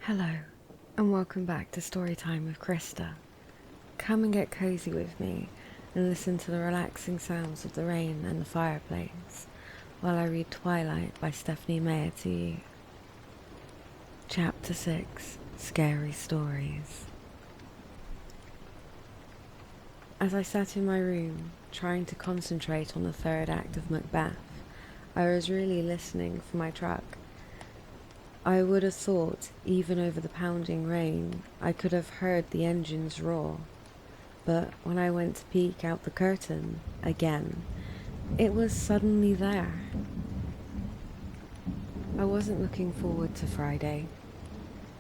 Hello, and welcome back to Storytime with Crysta. Come and get cozy with me and listen to the relaxing sounds of the rain and the fireplace while I read Twilight by Stephanie Meyer to you. Chapter 6, Scary Stories. As I sat in my room, trying to concentrate on the third act of Macbeth, I was really listening for my truck. I would have thought, even over the pounding rain, I could have heard the engines roar. But when I went to peek out the curtain, again, it was suddenly there. I wasn't looking forward to Friday,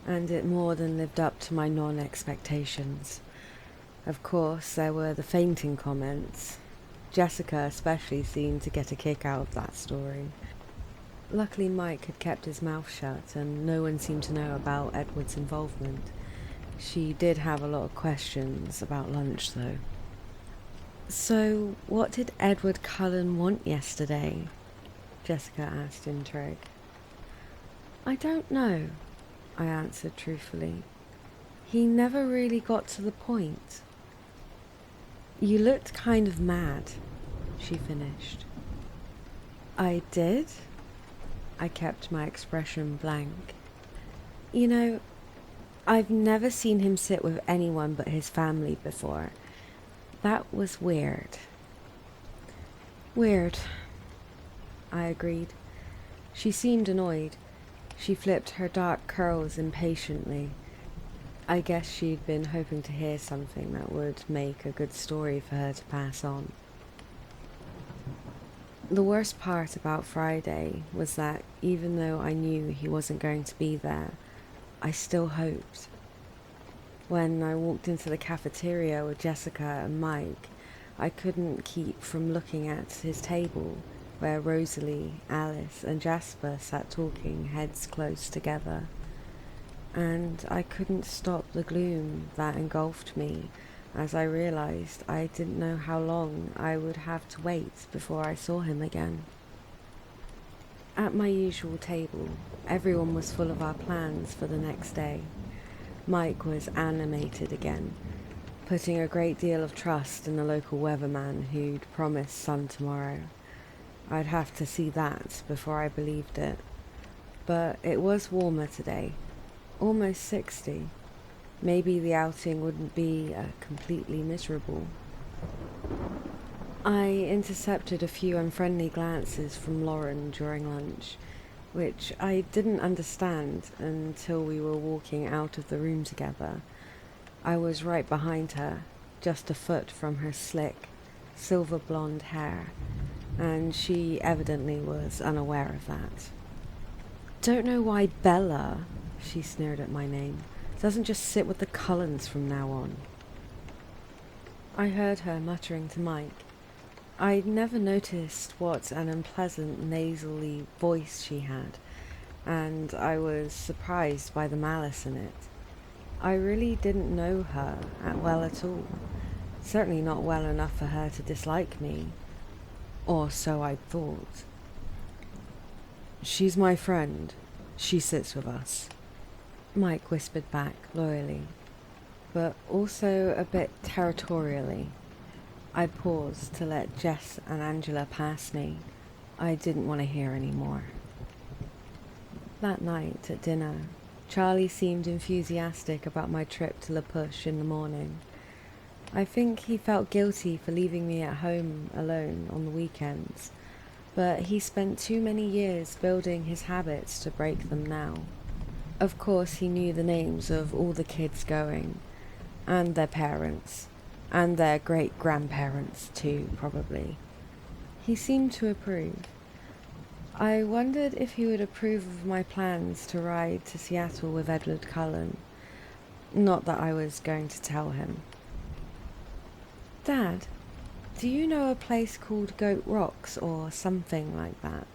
and it more than lived up to my non-expectations. Of course, there were the fainting comments. Jessica especially seemed to get a kick out of that story. Luckily, Mike had kept his mouth shut, and no one seemed to know about Edward's involvement. She did have a lot of questions about lunch, though. So, what did Edward Cullen want yesterday? Jessica asked, intrigued. I don't know, I answered truthfully. He never really got to the point. You looked kind of mad, she finished. I did? I kept my expression blank. You know, I've never seen him sit with anyone but his family before. That was weird. Weird, I agreed. She seemed annoyed. She flipped her dark curls impatiently. I guess she'd been hoping to hear something that would make a good story for her to pass on. The worst part about Friday was that even though I knew he wasn't going to be there, I still hoped. When I walked into the cafeteria with Jessica and Mike, I couldn't keep from looking at his table where Rosalie, Alice and Jasper sat talking, heads close together. And I couldn't stop the gloom that engulfed me as I realized I didn't know how long I would have to wait before I saw him again. At my usual table, everyone was full of our plans for the next day. Mike was animated again, putting a great deal of trust in the local weatherman who'd promised sun tomorrow. I'd have to see that before I believed it. But it was warmer today, almost 60. Maybe the outing wouldn't be completely miserable. I intercepted a few unfriendly glances from Lauren during lunch, which I didn't understand until we were walking out of the room together. I was right behind her, just a foot from her slick, silver blonde hair, and she evidently was unaware of that. Don't know why Bella, she sneered at my name, doesn't just sit with the Cullens from now on. I heard her muttering to Mike. I'd never noticed what an unpleasant nasally voice she had, and I was surprised by the malice in it. I really didn't know her well at all. Certainly not well enough for her to dislike me. Or so I thought. She's my friend. She sits with us, Mike whispered back loyally, but also a bit territorially. I paused to let Jess and Angela pass me. I didn't want to hear any more. That night at dinner, Charlie seemed enthusiastic about my trip to La Push in the morning. I think he felt guilty for leaving me at home alone on the weekends, but he spent too many years building his habits to break them now. Of course, he knew the names of all the kids going, and their parents, and their great-grandparents too, probably. He seemed to approve. I wondered if he would approve of my plans to ride to Seattle with Edward Cullen. Not that I was going to tell him. Dad, do you know a place called Goat Rocks or something like that?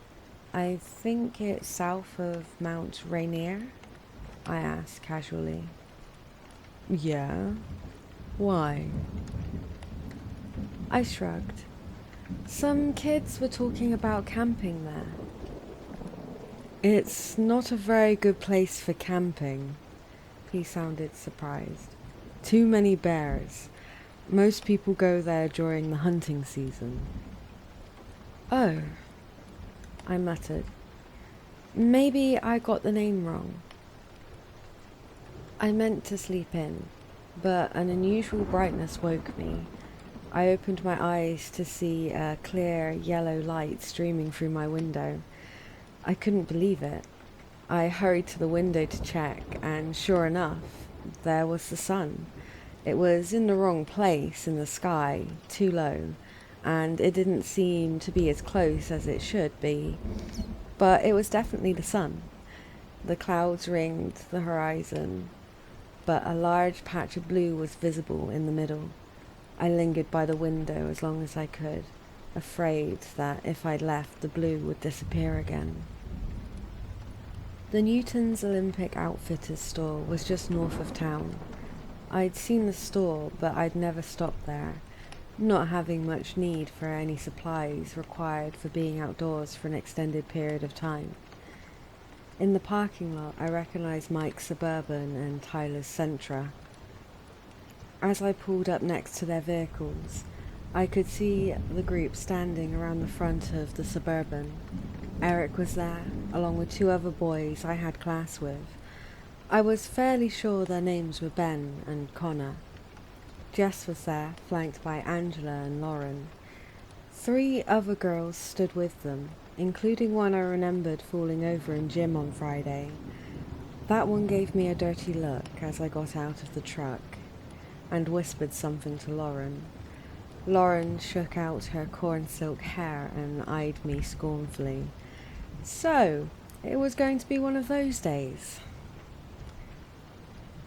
I think it's south of Mount Rainier, I asked casually. Yeah? Why? I shrugged. Some kids were talking about camping there. It's not a very good place for camping, He sounded surprised. Too many bears. Most people go there during the hunting season. Oh, I muttered. Maybe I got the name wrong. I meant to sleep in, but an unusual brightness woke me. I opened my eyes to see a clear yellow light streaming through my window. I couldn't believe it. I hurried to the window to check, and sure enough, there was the sun. It was in the wrong place in the sky, too low, and it didn't seem to be as close as it should be, but it was definitely the sun. The clouds ringed the horizon, but a large patch of blue was visible in the middle. I lingered by the window as long as I could, afraid that if I left, the blue would disappear again. The Newton's Olympic Outfitters store was just north of town. I'd seen the store, but I'd never stopped there, not having much need for any supplies required for being outdoors for an extended period of time. In the parking lot, I recognized Mike's Suburban and Tyler's Sentra. As I pulled up next to their vehicles, I could see the group standing around the front of the Suburban. Eric was there, along with two other boys I had class with. I was fairly sure their names were Ben and Connor. Jess was there, flanked by Angela and Lauren. 3 other girls stood with them, including one I remembered falling over in gym on Friday. That one gave me a dirty look as I got out of the truck and whispered something to Lauren. Lauren shook out her corn silk hair and eyed me scornfully. So, it was going to be one of those days.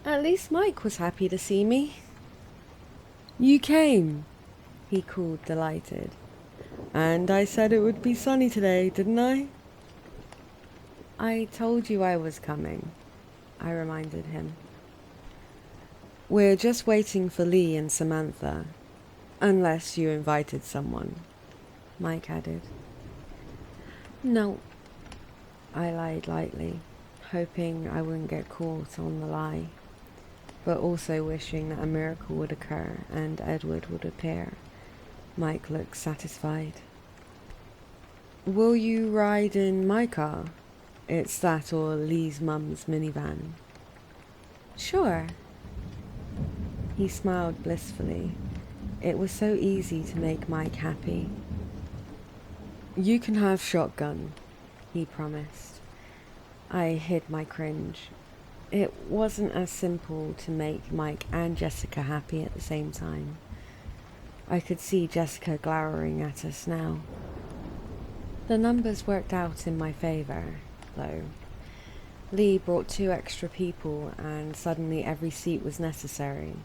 At least Mike was happy to see me. You came, he called, delighted. And I said it would be sunny today, didn't I? I told you I was coming, I reminded him. We're just waiting for Lee and Samantha, unless you invited someone, Mike added. No, I lied lightly, hoping I wouldn't get caught on the lie, but also wishing that a miracle would occur and Edward would appear. Mike looked satisfied. Will you ride in my car? It's that or Lee's mum's minivan. Sure. He smiled blissfully. It was so easy to make Mike happy. You can have shotgun, he promised. I hid my cringe. It wasn't as simple to make Mike and Jessica happy at the same time. I could see Jessica glowering at us now. The numbers worked out in my favour, though. Lee brought 2 extra people, and suddenly every seat was necessary.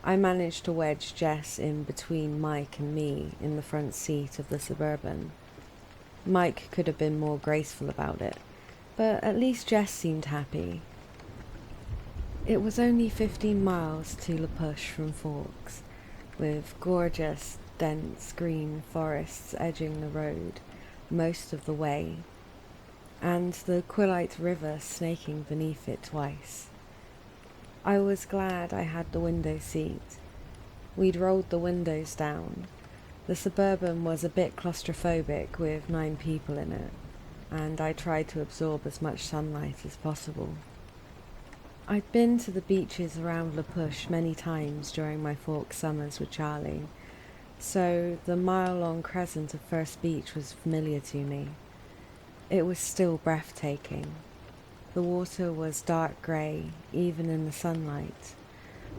I managed to wedge Jess in between Mike and me in the front seat of the Suburban. Mike could have been more graceful about it, but at least Jess seemed happy. It was only 15 miles to La Push from Forks, with gorgeous, dense green forests edging the road most of the way, and the Quileute River snaking beneath it twice. I was glad I had the window seat. We'd rolled the windows down. The Suburban was a bit claustrophobic with 9 people in it, and I tried to absorb as much sunlight as possible. I'd been to the beaches around La Push many times during my Forks summers with Charlie, so the mile-long crescent of First Beach was familiar to me. It was still breathtaking. The water was dark grey, even in the sunlight,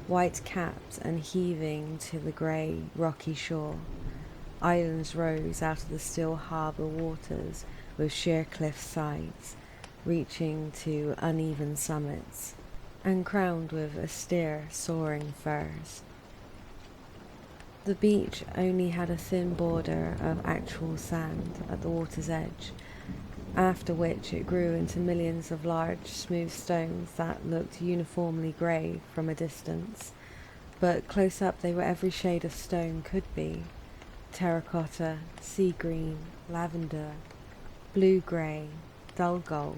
white-capped and heaving to the grey, rocky shore. Islands rose out of the still harbour waters with sheer cliff sides, reaching to uneven summits, and crowned with austere, soaring firs. The beach only had a thin border of actual sand at the water's edge, after which it grew into millions of large, smooth stones that looked uniformly grey from a distance, but close up they were every shade of stone could be: terracotta, sea green, lavender, blue-grey, dull gold.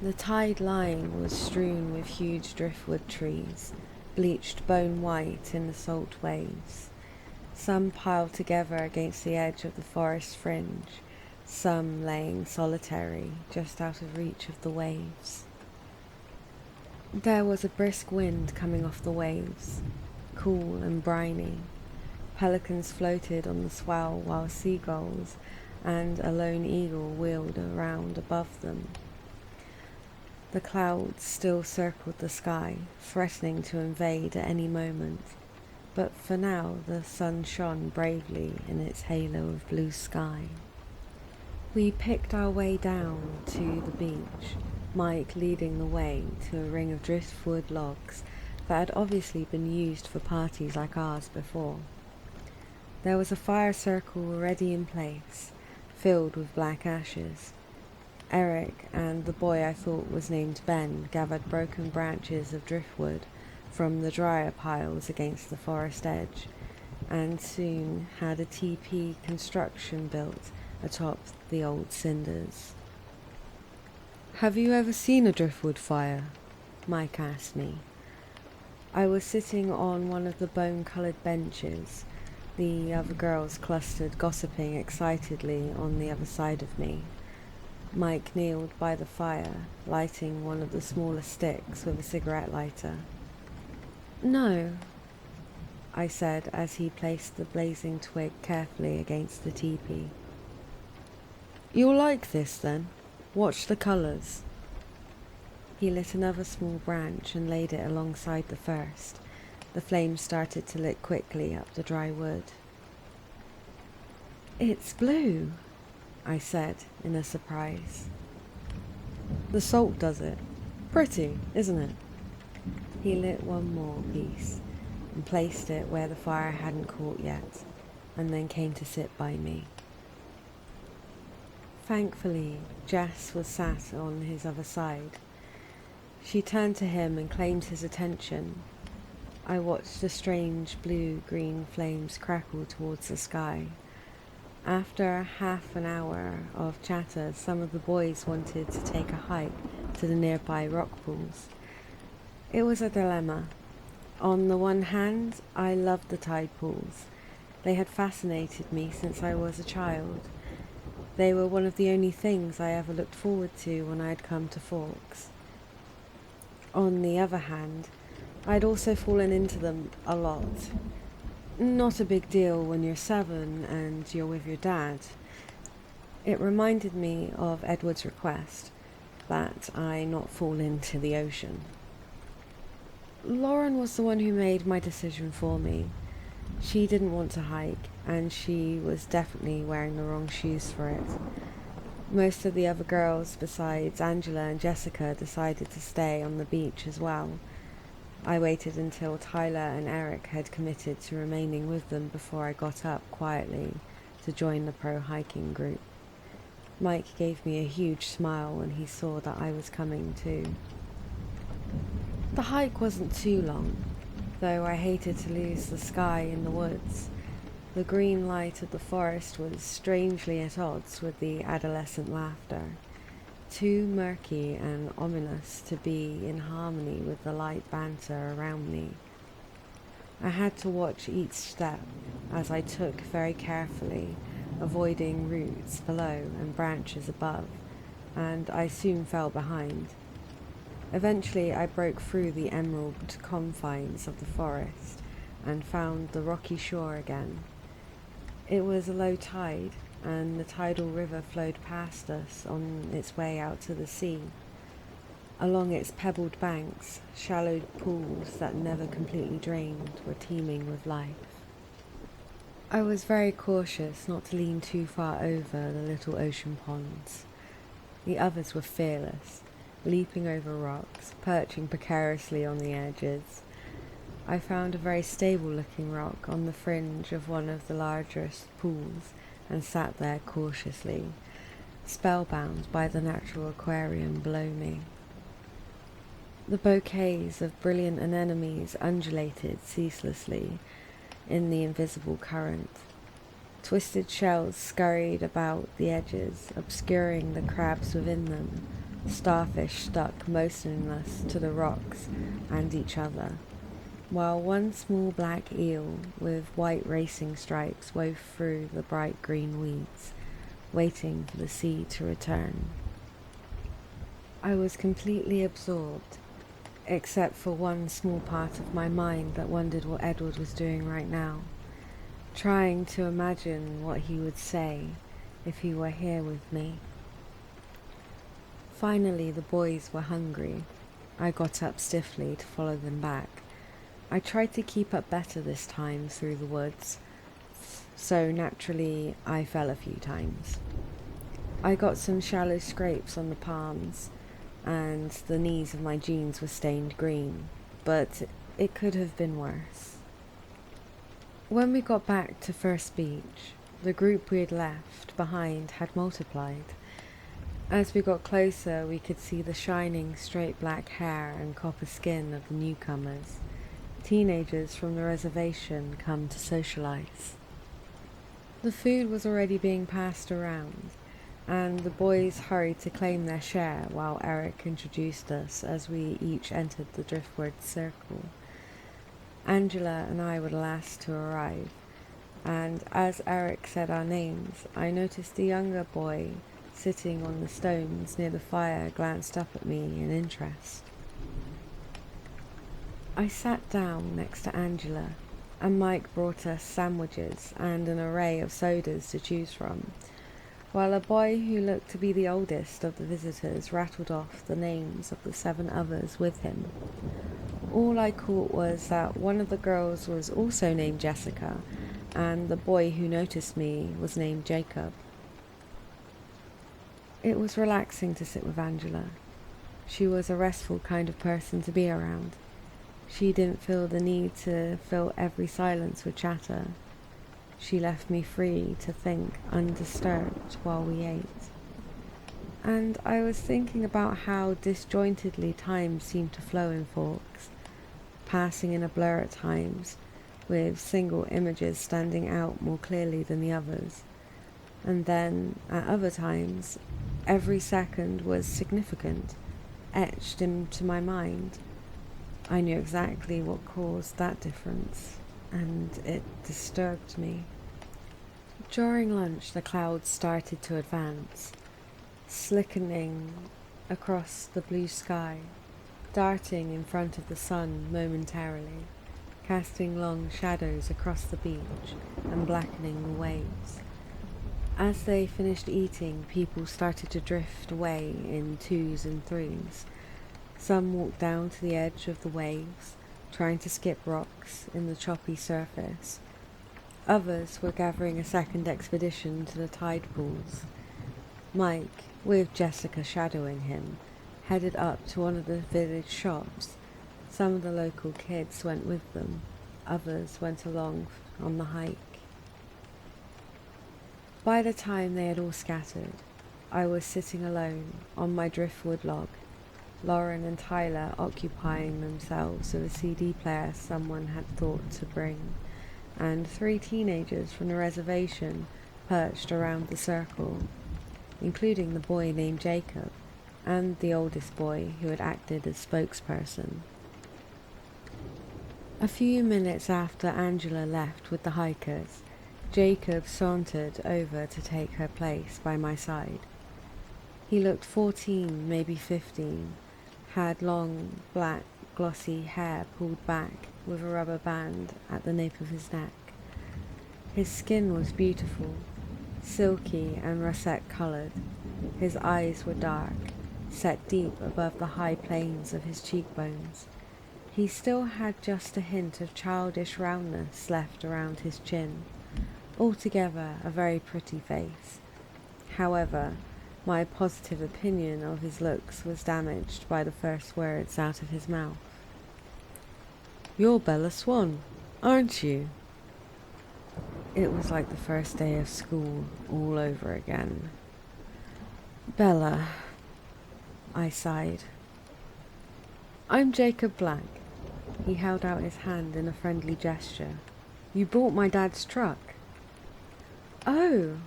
The tide line was strewn with huge driftwood trees, bleached bone white in the salt waves, some piled together against the edge of the forest fringe, some laying solitary just out of reach of the waves. There was a brisk wind coming off the waves, cool and briny. Pelicans floated on the swell while seagulls and a lone eagle wheeled around above them. The clouds still circled the sky, threatening to invade at any moment, but for now the sun shone bravely in its halo of blue sky. We picked our way down to the beach, Mike leading the way to a ring of driftwood logs that had obviously been used for parties like ours before. There was a fire circle already in place, filled with black ashes. Eric and the boy I thought was named Ben gathered broken branches of driftwood from the drier piles against the forest edge, and soon had a teepee construction built atop the old cinders. "Have you ever seen a driftwood fire?" Mike asked me. I was sitting on one of the bone-coloured benches, the other girls clustered gossiping excitedly on the other side of me. Mike kneeled by the fire, lighting one of the smaller sticks with a cigarette lighter. "No," I said as he placed the blazing twig carefully against the teepee. "You'll like this then. Watch the colours." He lit another small branch and laid it alongside the first. The flames started to lick quickly up the dry wood. "It's blue," I said in a surprise. "The salt does it. Pretty, isn't it?" He lit one more piece and placed it where the fire hadn't caught yet, and then came to sit by me. Thankfully, Jess was sat on his other side. She turned to him and claimed his attention. I watched the strange blue-green flames crackle towards the sky. After half an hour of chatter, some of the boys wanted to take a hike to the nearby rock pools. It was a dilemma. On the one hand, I loved the tide pools. They had fascinated me since I was a child. They were one of the only things I ever looked forward to when I had come to Forks. On the other hand, I'd also fallen into them a lot. Not a big deal when you're 7 and you're with your dad. It reminded me of Edward's request that I not fall into the ocean. Lauren was the one who made my decision for me. She didn't want to hike, and she was definitely wearing the wrong shoes for it. Most of the other girls, besides Angela and Jessica, decided to stay on the beach as well. I waited until Tyler and Eric had committed to remaining with them before I got up quietly to join the pro-hiking group. Mike gave me a huge smile when he saw that I was coming too. The hike wasn't too long, though I hated to lose the sky in the woods. The green light of the forest was strangely at odds with the adolescent laughter, too murky and ominous to be in harmony with the light banter around me. I had to watch each step as I took very carefully, avoiding roots below and branches above, and I soon fell behind. Eventually I broke through the emerald confines of the forest and found the rocky shore again. It was a low tide, and the tidal river flowed past us on its way out to the sea. Along its pebbled banks, shallow pools that never completely drained were teeming with life. I was very cautious not to lean too far over the little ocean ponds. The others were fearless, leaping over rocks, perching precariously on the edges. I found a very stable-looking rock on the fringe of one of the largest pools and sat there cautiously, spellbound by the natural aquarium below me. The bouquets of brilliant anemones undulated ceaselessly in the invisible current. Twisted shells scurried about the edges, obscuring the crabs within them, starfish stuck motionless to the rocks and each other, while one small black eel with white racing stripes wove through the bright green weeds, waiting for the sea to return. I was completely absorbed, except for one small part of my mind that wondered what Edward was doing right now, trying to imagine what he would say if he were here with me. Finally, the boys were hungry. I got up stiffly to follow them back. I tried to keep up better this time through the woods, so naturally I fell a few times. I got some shallow scrapes on the palms, and the knees of my jeans were stained green, but it could have been worse. When we got back to First Beach, the group we had left behind had multiplied. As we got closer, we could see the shining, straight black hair and copper skin of the newcomers, teenagers from the reservation come to socialize. The food was already being passed around, and the boys hurried to claim their share while Eric introduced us as we each entered the driftwood circle. Angela and I were the last to arrive, and as Eric said our names, I noticed the younger boy sitting on the stones near the fire glanced up at me in interest. I sat down next to Angela, and Mike brought us sandwiches and an array of sodas to choose from, while a boy who looked to be the oldest of the visitors rattled off the names of the 7 others with him. All I caught was that one of the girls was also named Jessica, and the boy who noticed me was named Jacob. It was relaxing to sit with Angela. She was a restful kind of person to be around. She didn't feel the need to fill every silence with chatter. She left me free to think undisturbed while we ate. And I was thinking about how disjointedly time seemed to flow in Forks, passing in a blur at times, with single images standing out more clearly than the others. And then, at other times, every second was significant, etched into my mind. I knew exactly what caused that difference, and it disturbed me. During lunch, the clouds started to advance, slickening across the blue sky, darting in front of the sun momentarily, casting long shadows across the beach and blackening the waves. As they finished eating, people started to drift away in 2s and 3s. Some walked down to the edge of the waves, trying to skip rocks in the choppy surface. Others were gathering a second expedition to the tide pools. Mike, with Jessica shadowing him, headed up to one of the village shops. Some of the local kids went with them. Others went along on the hike. By the time they had all scattered, I was sitting alone on my driftwood log, Lauren and Tyler occupying themselves with a CD player someone had thought to bring, and 3 teenagers from the reservation perched around the circle, including the boy named Jacob and the oldest boy who had acted as spokesperson. A few minutes after Angela left with the hikers, Jacob sauntered over to take her place by my side. He looked 14, maybe 15, had long, black, glossy hair pulled back with a rubber band at the nape of his neck. His skin was beautiful, silky and russet-coloured. His eyes were dark, set deep above the high planes of his cheekbones. He still had just a hint of childish roundness left around his chin. Altogether a very pretty face. However, my positive opinion of his looks was damaged by the first words out of his mouth. "You're Bella Swan, aren't you?" It was like the first day of school all over again. "Bella," I sighed. "I'm Jacob Black." He held out his hand in a friendly gesture. "You brought my dad's truck." "Oh,"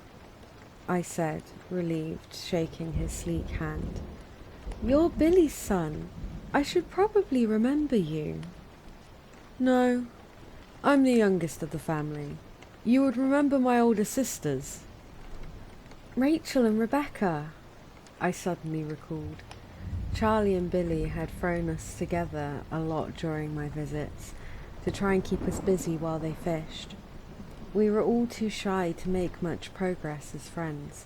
I said, relieved, shaking his sleek hand. You're Billy's son. I should probably remember you. No, I'm the youngest of the family. You would remember my older sisters. Rachel and Rebecca, I suddenly recalled. Charlie and Billy had thrown us together a lot during my visits to try and keep us busy while they fished. We were all too shy to make much progress as friends.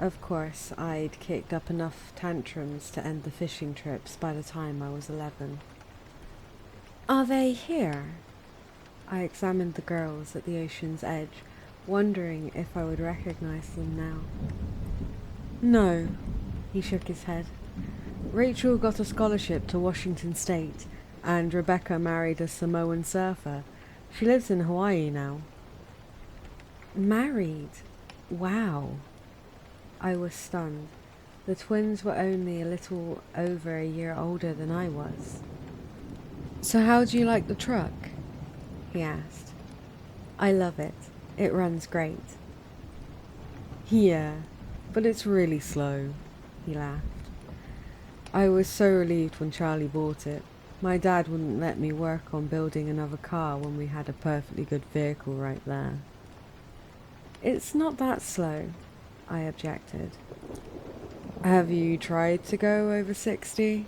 Of course, I'd kicked up enough tantrums to end the fishing trips by the time I was 11. Are they here? I examined the girls at the ocean's edge, wondering if I would recognize them now. No, he shook his head. Rachel got a scholarship to Washington State, and Rebecca married a Samoan surfer. She lives in Hawaii now. Married? Wow. I was stunned. The twins were only a little over a year older than I was. So how do you like the truck? He asked. I love it. It runs great. Yeah, but it's really slow, he laughed. I was so relieved when Charlie bought it. My dad wouldn't let me work on building another car when we had a perfectly good vehicle right there. It's not that slow, I objected. Have you tried to go over 60?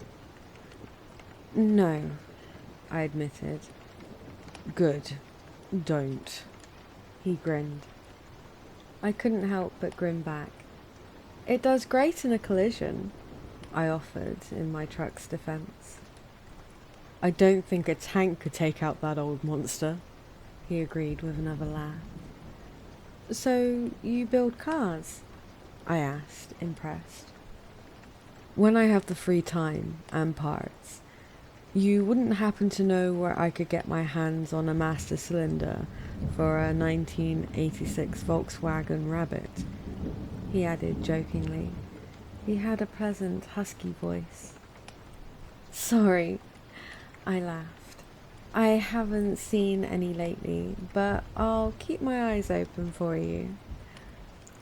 No, I admitted. Good. Don't. He grinned. I couldn't help but grin back. It does great in a collision, I offered in my truck's defense. I don't think a tank could take out that old monster, he agreed with another laugh. So you build cars? I asked, impressed. When I have the free time and parts. You wouldn't happen to know where I could get my hands on a master cylinder for a 1986 Volkswagen Rabbit? He added jokingly. He had a pleasant, husky voice. Sorry, I laughed. I haven't seen any lately, but I'll keep my eyes open for you.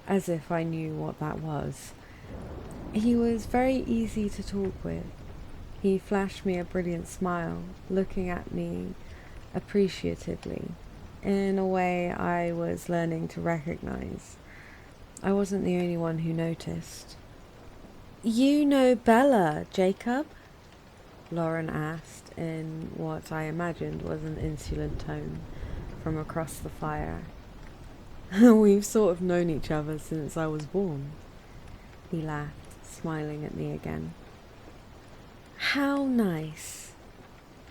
As if I knew what that was. He was very easy to talk with. He flashed me a brilliant smile, looking at me appreciatively, in a way I was learning to recognize. I wasn't the only one who noticed. You know Bella, Jacob? Lauren asked in what I imagined was an insolent tone from across the fire. We've sort of known each other since I was born. He laughed, smiling at me again. How nice.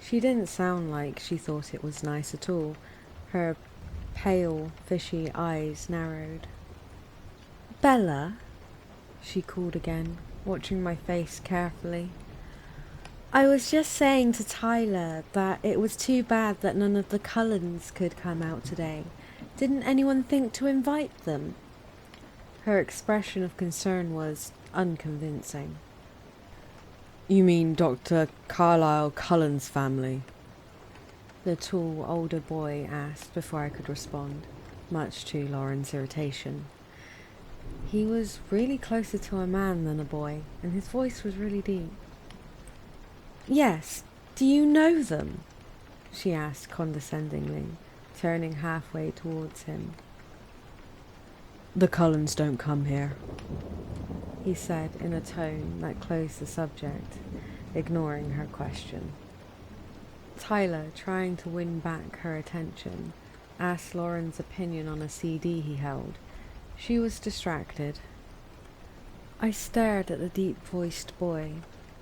She didn't sound like she thought it was nice at all. Her pale, fishy eyes narrowed. Bella, she called again, watching my face carefully. I was just saying to Tyler that it was too bad that none of the Cullens could come out today. Didn't anyone think to invite them? Her expression of concern was unconvincing. You mean Dr. Carlisle Cullen's family? The tall, older boy asked before I could respond, much to Lauren's irritation. He was really closer to a man than a boy, and his voice was really deep. Yes, do you know them? She asked condescendingly, turning halfway towards him. The Cullens don't come here, he said in a tone that closed the subject, ignoring her question. Tyler, trying to win back her attention, asked Lauren's opinion on a CD he held. She was distracted. I stared at the deep-voiced boy,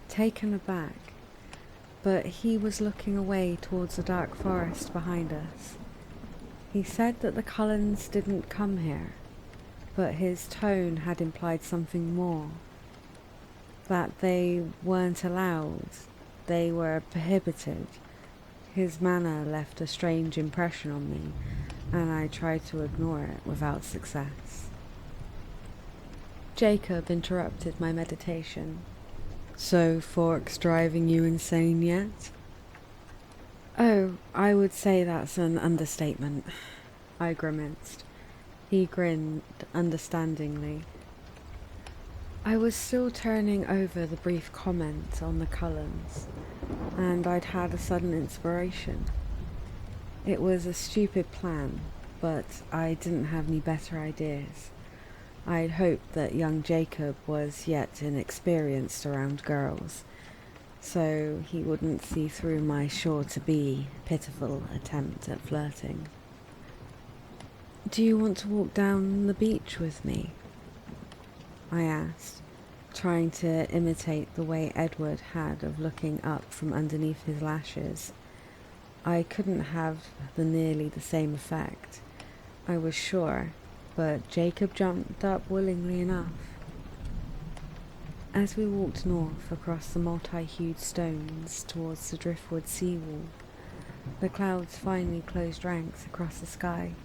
taken aback, but he was looking away towards the dark forest behind us. He said that the Cullens didn't come here, but his tone had implied something more. That they weren't allowed, they were prohibited. His manner left a strange impression on me, and I tried to ignore it without success. Jacob interrupted my meditation. So Fork's driving you insane yet? Oh, I would say that's an understatement, I grimaced. He grinned understandingly. I was still turning over the brief comment on the Cullens, and I'd had a sudden inspiration. It was a stupid plan, but I didn't have any better ideas. I'd hoped that young Jacob was yet inexperienced around girls, so he wouldn't see through my sure-to-be pitiful attempt at flirting. "Do you want to walk down the beach with me?" I asked, trying to imitate the way Edward had of looking up from underneath his lashes. I couldn't have nearly the same effect, I was sure, but Jacob jumped up willingly enough. As we walked north across the multi-hued stones towards the driftwood seawall, the clouds finally closed ranks across the sky,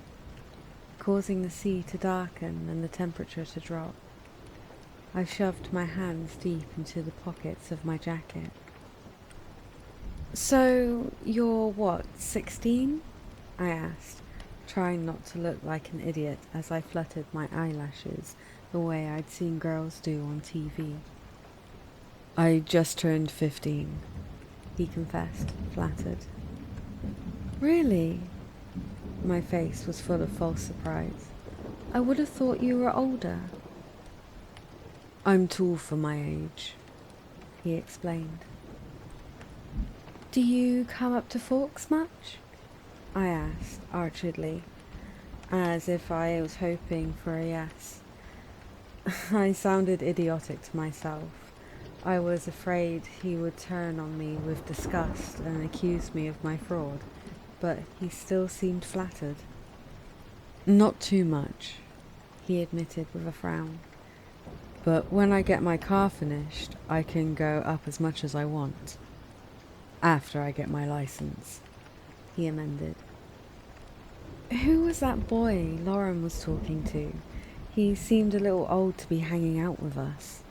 causing the sea to darken and the temperature to drop. I shoved my hands deep into the pockets of my jacket. "So, you're what, 16? I asked, trying not to look like an idiot as I fluttered my eyelashes the way I'd seen girls do on TV. "I just turned 15, he confessed, flattered. "Really?" My face was full of false surprise. "I would have thought you were older." "I'm tall for my age," he explained. "Do you come up to Forks much?" I asked, archly, as if I was hoping for a yes. I sounded idiotic to myself. I was afraid he would turn on me with disgust and accuse me of my fraud, but he still seemed flattered. "Not too much," he admitted with a frown. "But when I get my car finished, I can go up as much as I want. After I get my license," he amended. Who was that boy Lauren was talking to? He seemed a little old to be hanging out with us.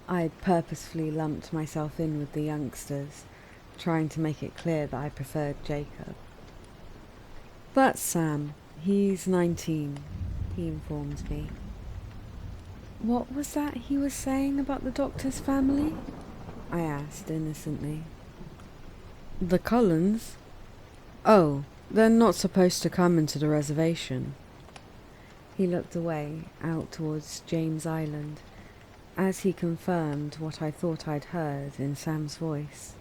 I'd purposefully lumped myself in with the youngsters, trying to make it clear that I preferred Jacob. "That's Sam. He's 19, he informed me. "What was that he was saying about the doctor's family?" I asked innocently. "The Cullens? Oh, they're not supposed to come into the reservation." He looked away, out towards James Island, as he confirmed what I thought I'd heard in Sam's voice.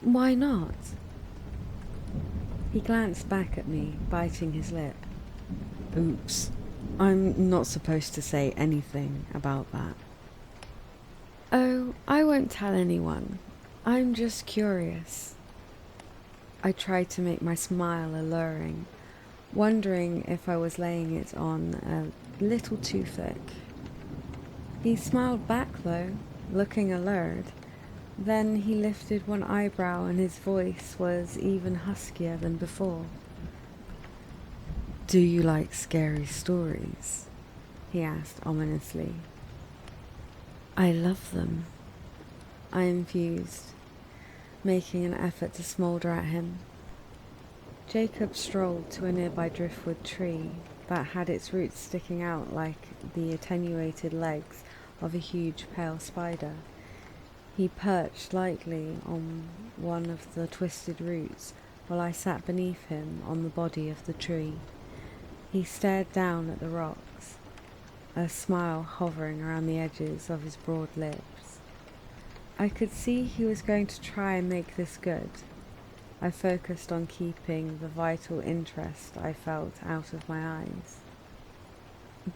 "Why not?" He glanced back at me, biting his lip. "Oops. I'm not supposed to say anything about that." "Oh, I won't tell anyone. I'm just curious." I tried to make my smile alluring, wondering if I was laying it on a little too thick. He smiled back though, looking alert. Then he lifted one eyebrow and his voice was even huskier than before. "Do you like scary stories?" he asked ominously. "I love them," I infused, making an effort to smoulder at him. Jacob strolled to a nearby driftwood tree that had its roots sticking out like the attenuated legs of a huge pale spider. He perched lightly on one of the twisted roots while I sat beneath him on the body of the tree. He stared down at the rocks, a smile hovering around the edges of his broad lips. I could see he was going to try and make this good. I focused on keeping the vital interest I felt out of my eyes.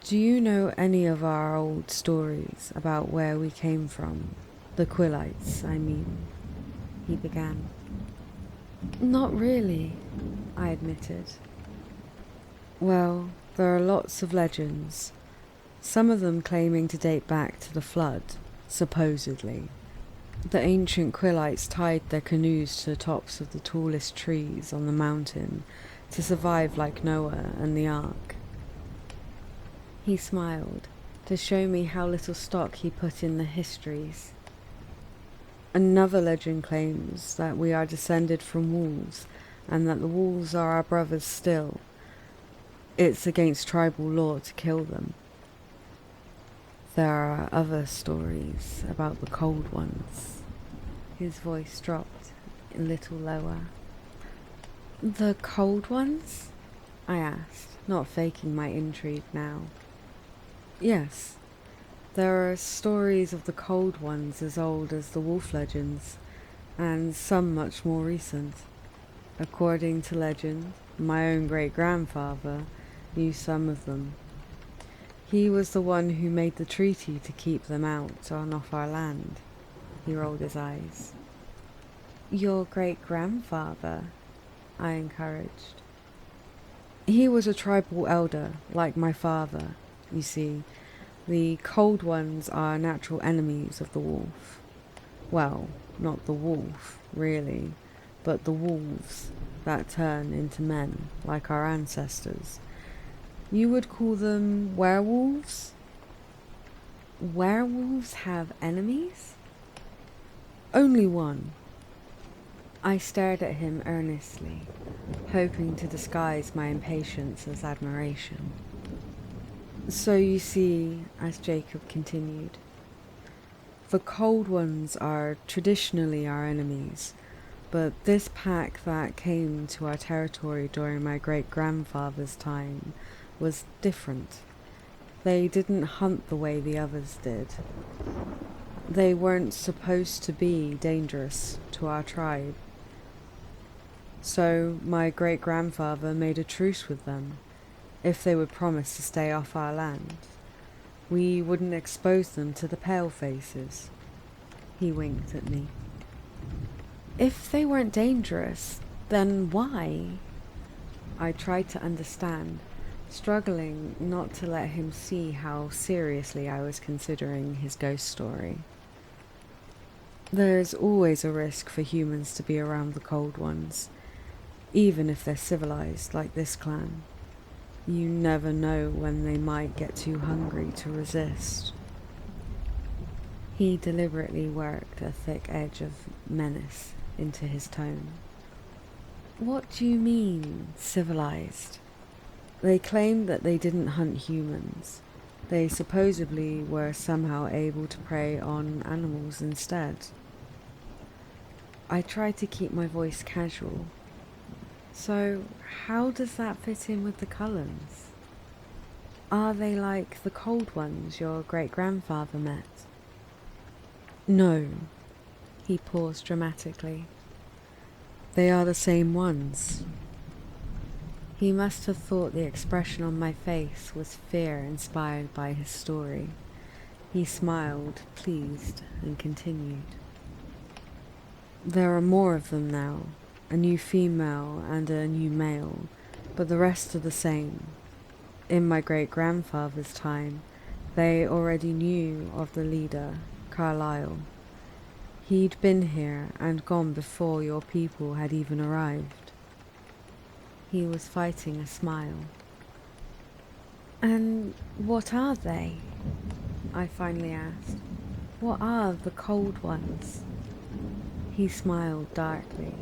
"Do you know any of our old stories about where we came from? The Quilites, I mean," he began. "Not really," I admitted. "Well, there are lots of legends, some of them claiming to date back to the flood, supposedly. The ancient Quilites tied their canoes to the tops of the tallest trees on the mountain to survive like Noah and the Ark." He smiled to show me how little stock he put in the histories. "Another legend claims that we are descended from wolves and that the wolves are our brothers still. It's against tribal law to kill them." there are other stories about the cold ones. His voice dropped a little lower. The cold ones? I asked, not faking my intrigue now. Yes, there are stories of the cold ones as old as the wolf legends, and some much more recent. According to legend, my own great-grandfather knew some of them. He was the one who made the treaty to keep them out on off our land. He rolled his eyes. Your great-grandfather? I encouraged. He was a tribal elder, like my father. You see, the cold ones are natural enemies of the wolf. Well, not the wolf, really, but the wolves that turn into men, like our ancestors. You would call them werewolves? Werewolves have enemies? Only one. I stared at him earnestly, hoping to disguise my impatience as admiration. So you see, as Jacob continued, the cold ones are traditionally our enemies, but this pack that came to our territory during my great-grandfather's time was different. They didn't hunt the way the others did. They weren't supposed to be dangerous to our tribe. So my great-grandfather made a truce with them, if they would promise to stay off our land. We wouldn't expose them to the pale-faces. He winked at me. If they weren't dangerous, then why? I tried to understand, struggling not to let him see how seriously I was considering his ghost story. There's always a risk for humans to be around the cold ones, even if they're civilized like this clan. You never know when they might get too hungry to resist. He deliberately worked a thick edge of menace into his tone. What do you mean, civilized? They claimed that they didn't hunt humans. They supposedly were somehow able to prey on animals instead. I tried to keep my voice casual. So, how does that fit in with the Cullens? Are they like the cold ones your great-grandfather met? No. He paused dramatically. They are the same ones. He must have thought the expression on my face was fear inspired by his story. He smiled, pleased, and continued. There are more of them now, a new female and a new male, but the rest are the same. In my great-grandfather's time, they already knew of the leader, Carlyle. He'd been here and gone before your people had even arrived. He was fighting a smile. And what are they? I finally asked. What are the cold ones? He smiled darkly.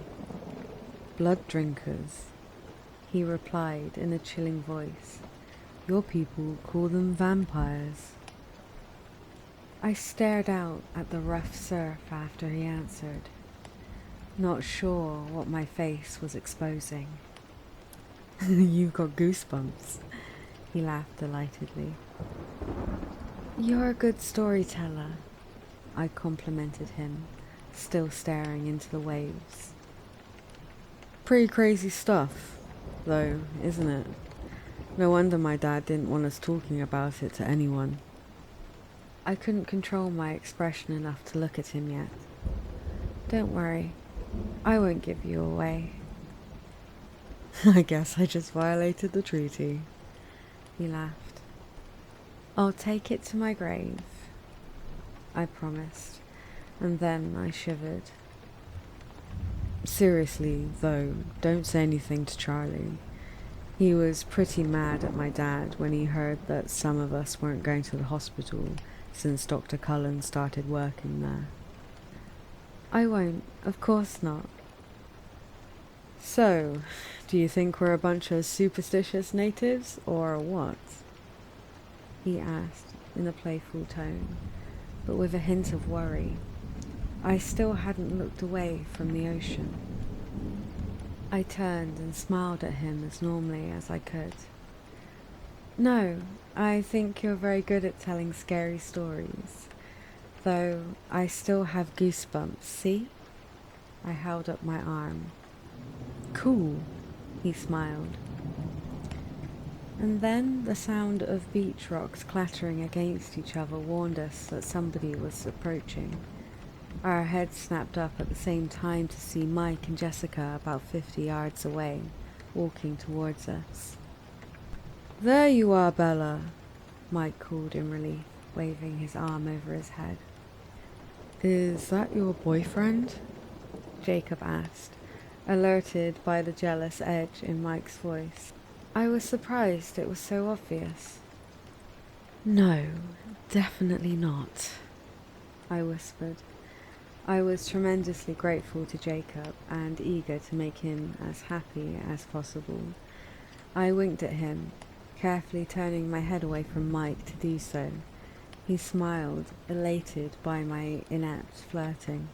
Blood drinkers, he replied in a chilling voice. Your people call them vampires. I stared out at the rough surf after he answered, not sure what my face was exposing. You've got goosebumps, he laughed delightedly. You're a good storyteller, I complimented him, still staring into the waves. Pretty crazy stuff, though, isn't it? No wonder my dad didn't want us talking about it to anyone. I couldn't control my expression enough to look at him yet. Don't worry, I won't give you away. I guess I just violated the treaty. He laughed. I'll take it to my grave, I promised, and then I shivered. Seriously, though, don't say anything to Charlie. He was pretty mad at my dad when he heard that some of us weren't going to the hospital since Dr. Cullen started working there. I won't, of course not. So, do you think we're a bunch of superstitious natives, or what? He asked, in a playful tone, but with a hint of worry. I still hadn't looked away from the ocean. I turned and smiled at him as normally as I could. No, I think you're very good at telling scary stories, though I still have goosebumps, see? I held up my arm. Cool, he smiled. And then the sound of beach rocks clattering against each other warned us that somebody was approaching. Our heads snapped up at the same time to see Mike and Jessica about 50 yards away, walking towards us. There you are, Bella, Mike called in relief, waving his arm over his head. Is that your boyfriend? Jacob asked, alerted by the jealous edge in Mike's voice. I was surprised it was so obvious. No, definitely not, I whispered. I was tremendously grateful to Jacob and eager to make him as happy as possible. I winked at him, carefully turning my head away from Mike to do so. He smiled, elated by my inept flirting.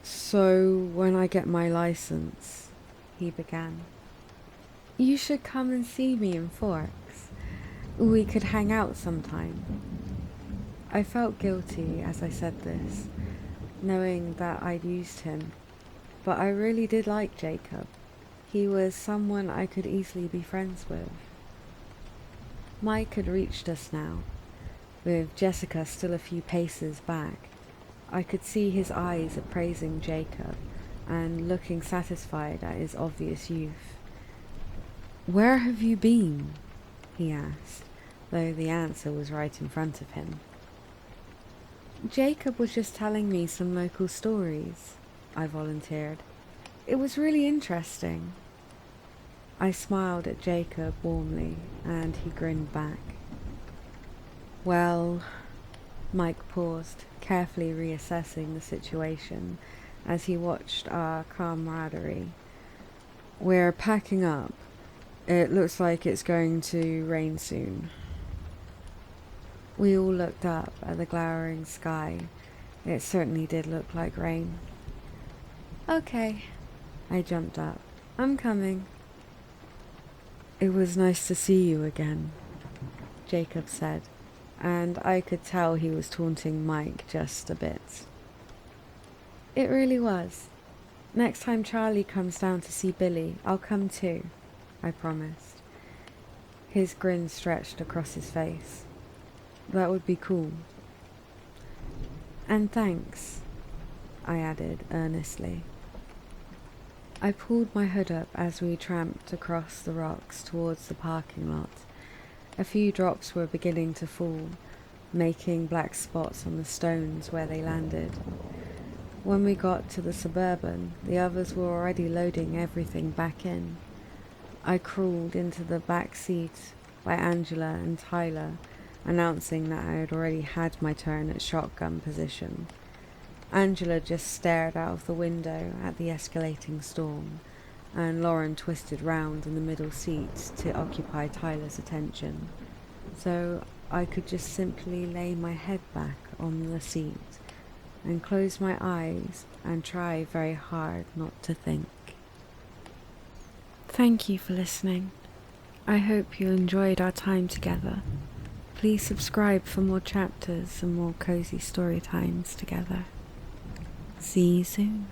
So, when I get my license, he began. You should come and see me in Forks. We could hang out sometime. I felt guilty as I said this, knowing that I'd used him, but I really did like Jacob. He was someone I could easily be friends with. Mike had reached us now, with Jessica still a few paces back. I could see his eyes appraising Jacob and looking satisfied at his obvious youth. Where have you been? He asked, though the answer was right in front of him. Jacob was just telling me some local stories, I volunteered. It was really interesting. I smiled at Jacob warmly, and he grinned back. Well, Mike paused, carefully reassessing the situation as he watched our camaraderie. We're packing up. It looks like it's going to rain soon. We all looked up at the glowering sky. It certainly did look like rain. Okay, I jumped up. I'm coming. It was nice to see you again, Jacob said, and I could tell he was taunting Mike just a bit. It really was. Next time Charlie comes down to see Billy, I'll come too, I promised. His grin stretched across his face. That would be cool. And thanks, I added earnestly. I pulled my hood up as we tramped across the rocks towards the parking lot. A few drops were beginning to fall, making black spots on the stones where they landed. When we got to the Suburban, the others were already loading everything back in. I crawled into the back seat by Angela and Tyler, announcing that I had already had my turn at shotgun position. Angela just stared out of the window at the escalating storm, and Lauren twisted round in the middle seat to occupy Tyler's attention, so I could just simply lay my head back on the seat and close my eyes and try very hard not to think. Thank you for listening. I hope you enjoyed our time together. Please subscribe for more chapters and more cozy story times together. See you soon.